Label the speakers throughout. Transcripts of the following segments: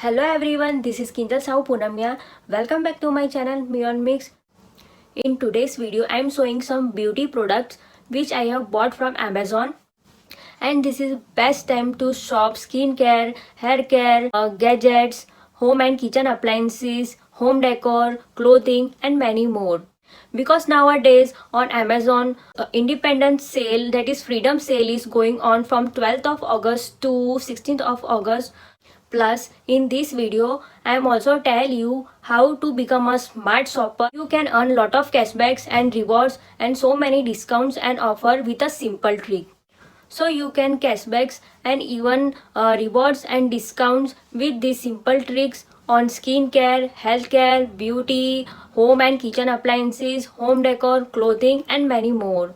Speaker 1: Hello everyone, this is Kinjal Sahu Punamya. Welcome back to my channel Mion Mix. In today's video, I am showing some beauty products which I have bought from Amazon. And this is best time to shop skincare, hair care, gadgets, home and kitchen appliances, home decor, clothing and many more. Because nowadays on Amazon, independence sale, that is freedom sale, is going on from 12th of August to 16th of August. Plus, in this video, I am also tell you how to become a smart shopper. You can earn lot of cashbacks and rewards and so many discounts and offer with a simple trick. So you can cashbacks and even rewards and discounts with these simple tricks on skincare, healthcare, beauty, home and kitchen appliances, home decor, clothing and many more.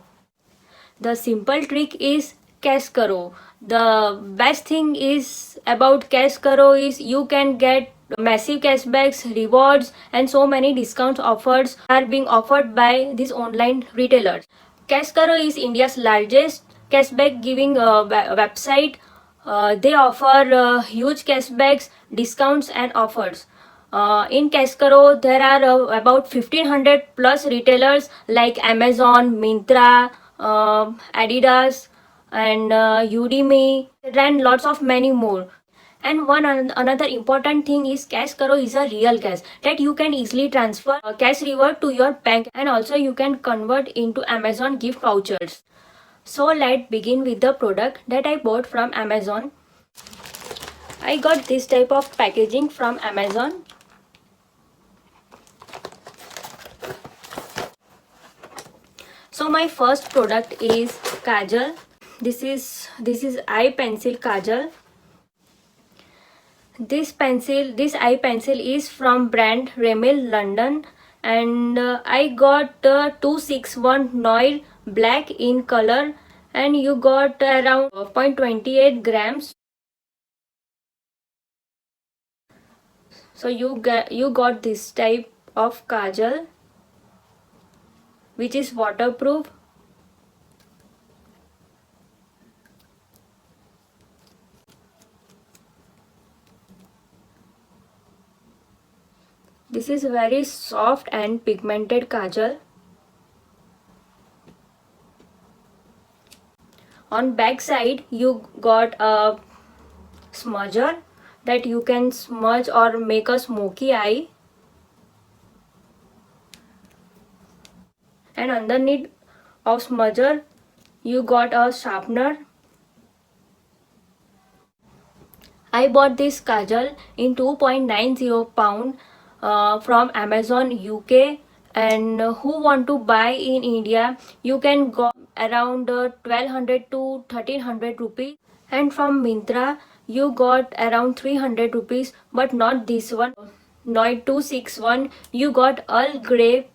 Speaker 1: The simple trick is Cash Karo. The best thing is about Cash Karo is you can get massive cashbacks, rewards and so many discounts offers are being offered by these online retailers. Cash Karo is India's largest cashback giving website. They offer huge cashbacks, discounts and offers. In Cash Karo, there are about 1500 plus retailers like Amazon, Myntra, Adidas, and Udemy, and lots of many more. And another important thing is Cash Karo is a real cash that you can easily transfer cash reward to your bank, and also you can convert into Amazon gift vouchers. So let's begin with the product that I bought from Amazon. I got this type of packaging from Amazon. So my first product is Kajal. This is eye pencil Kajal. This eye pencil is from brand Rimmel London, and I got 261 Noir black in color, and you got around 0.28 grams. So you got this type of Kajal which is waterproof. This is very soft and pigmented Kajal. On back side you got a smudger that you can smudge or make a smoky eye. And underneath of smudger you got a sharpener. I bought this Kajal in 2.90 pound from Amazon UK, and who want to buy in India, you can go around 1200 to 1300 rupees, and from Myntra you got around 300 rupees, but not this one. Noid 261, you got Earl Grey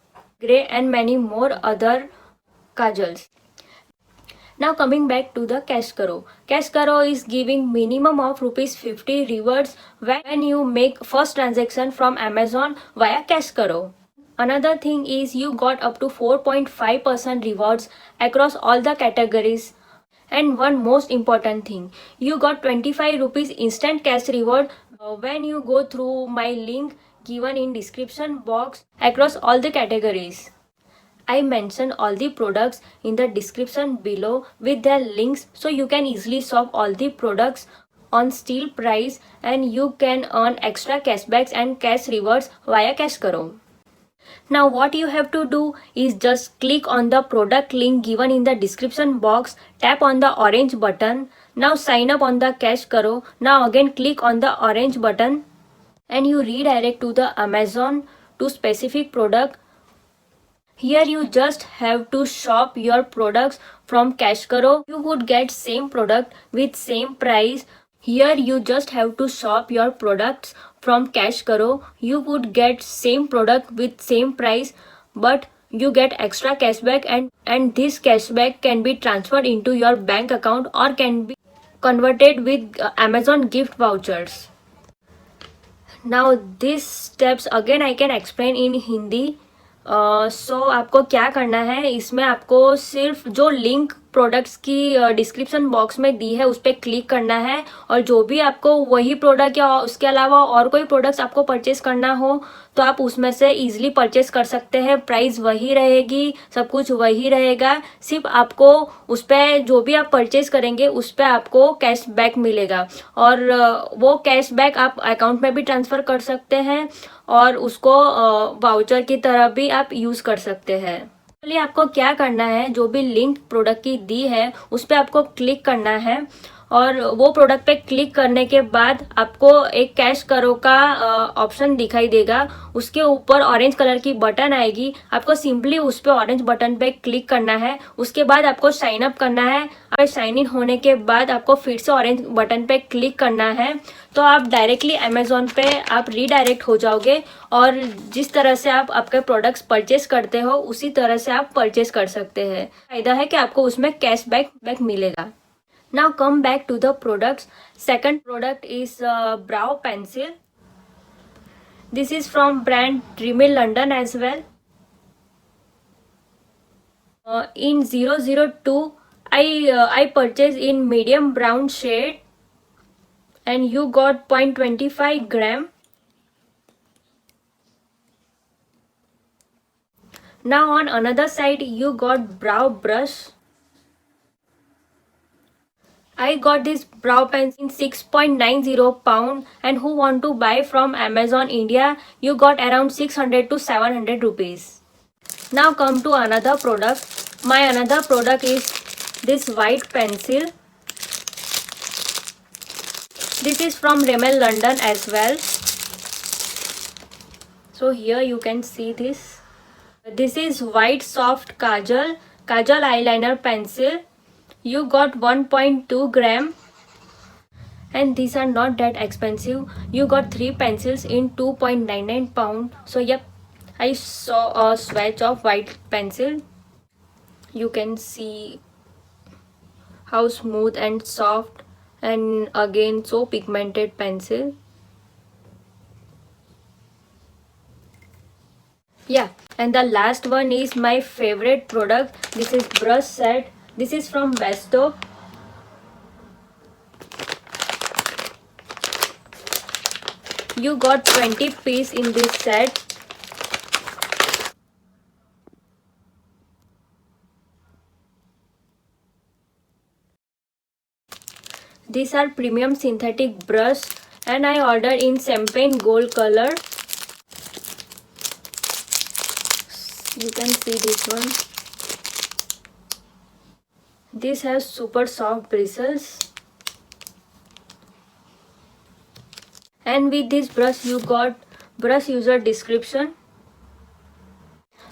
Speaker 1: and many more other kajals. Now coming back to the Cash Karo. Cash Karo is giving minimum of rupees 50 rewards when you make first transaction from Amazon via Cash Karo. Another thing is you got up to 4.5% rewards across all the categories. And one most important thing, you got 25 rupees instant cash reward when you go through my link given in description box across all the categories. I mentioned all the products in the description below with their links, so you can easily shop all the products on steal price, and you can earn extra cashbacks and cash rewards via Cash Karo. Now what you have to do is just click on the product link given in the description box, tap on the orange button. Now sign up on the Cash Karo. Now again click on the orange button and you redirect to the Amazon to specific product. Here you just have to shop your products from Cash Karo. You would get same product with same price. Here you just have to shop your products from Cash Karo. You would get same product with same price, but you get extra cashback, and this cashback can be transferred into your bank account or can be converted with Amazon gift vouchers. Now these steps again I can explain in Hindi. सो आपको क्या करना है, इसमें आपको सिर्फ जो link products की description box में दी है उस पर क्लिक करना है, और जो भी आपको वही प्रोडक्ट या उसके अलावा और कोई प्रोडक्ट्स आपको परचेस करना हो तो आप उसमें से इजीली परचेस कर सकते हैं। प्राइस वही रहेगी, सब कुछ वही रहेगा, सिर्फ आपको उस पर जो भी आप परचेस करेंगे उस पर आपको कैशबैक मिलेगा, और वो कैशबैक आप अकाउंट में भी ट्रांसफ़र कर सकते हैं और उसको वाउचर की तरह भी आप यूज़ कर सकते हैं। चलिए आपको क्या करना है, जो भी लिंक प्रोडक्ट की दी है उस पर आपको क्लिक करना है, और वो प्रोडक्ट पे क्लिक करने के बाद आपको एक कैश करो का ऑप्शन दिखाई देगा। उसके ऊपर ऑरेंज कलर की बटन आएगी, आपको सिंपली उस पे ऑरेंज बटन पे क्लिक करना है। उसके बाद आपको साइन अप करना है, और साइन इन होने के बाद आपको फिर से ऑरेंज बटन पे क्लिक करना है, तो आप डायरेक्टली अमेजोन पे आप रीडायरेक्ट हो जाओगे, और जिस तरह से आप आपके प्रोडक्ट्स परचेस करते हो उसी तरह से आप परचेस कर सकते हैं। फायदा है कि आपको उसमें कैशबैक मिलेगा। Now come back to the products. Second product is brow pencil. This is from brand Rimmel London as well. In 002, I purchased in medium brown shade, and you got 0.25 gram. Now on another side you got brow brush. I got this brow pencil in 6.90 pound, and who want to buy from Amazon India, you got around 600 to 700 rupees. Now come to another product. My another product is this white pencil. This is from Rimmel London as well. So here you can see this. This is white soft kajal eyeliner pencil. You got 1.2 gram, and these are not that expensive. You got 3 pencils in 2.99 pound. So yep, I saw a swatch of white pencil. You can see how smooth and soft, and again so pigmented pencil. Yeah, and the last one is my favorite product. This is brush set. This is from Besto. You got 20 pieces in this set. These are premium synthetic brush, and I ordered in champagne gold color. You can see this one. This has super soft bristles, and with this brush you got brush user description.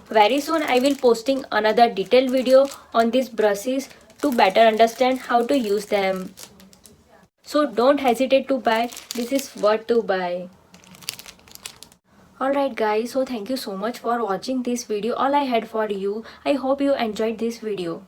Speaker 1: Very soon I will posting another detailed video on these brushes to better understand how to use them. So don't hesitate to buy. This is worth to buy. Alright guys, so thank you so much for watching this video. All I had for you. I hope you enjoyed this video.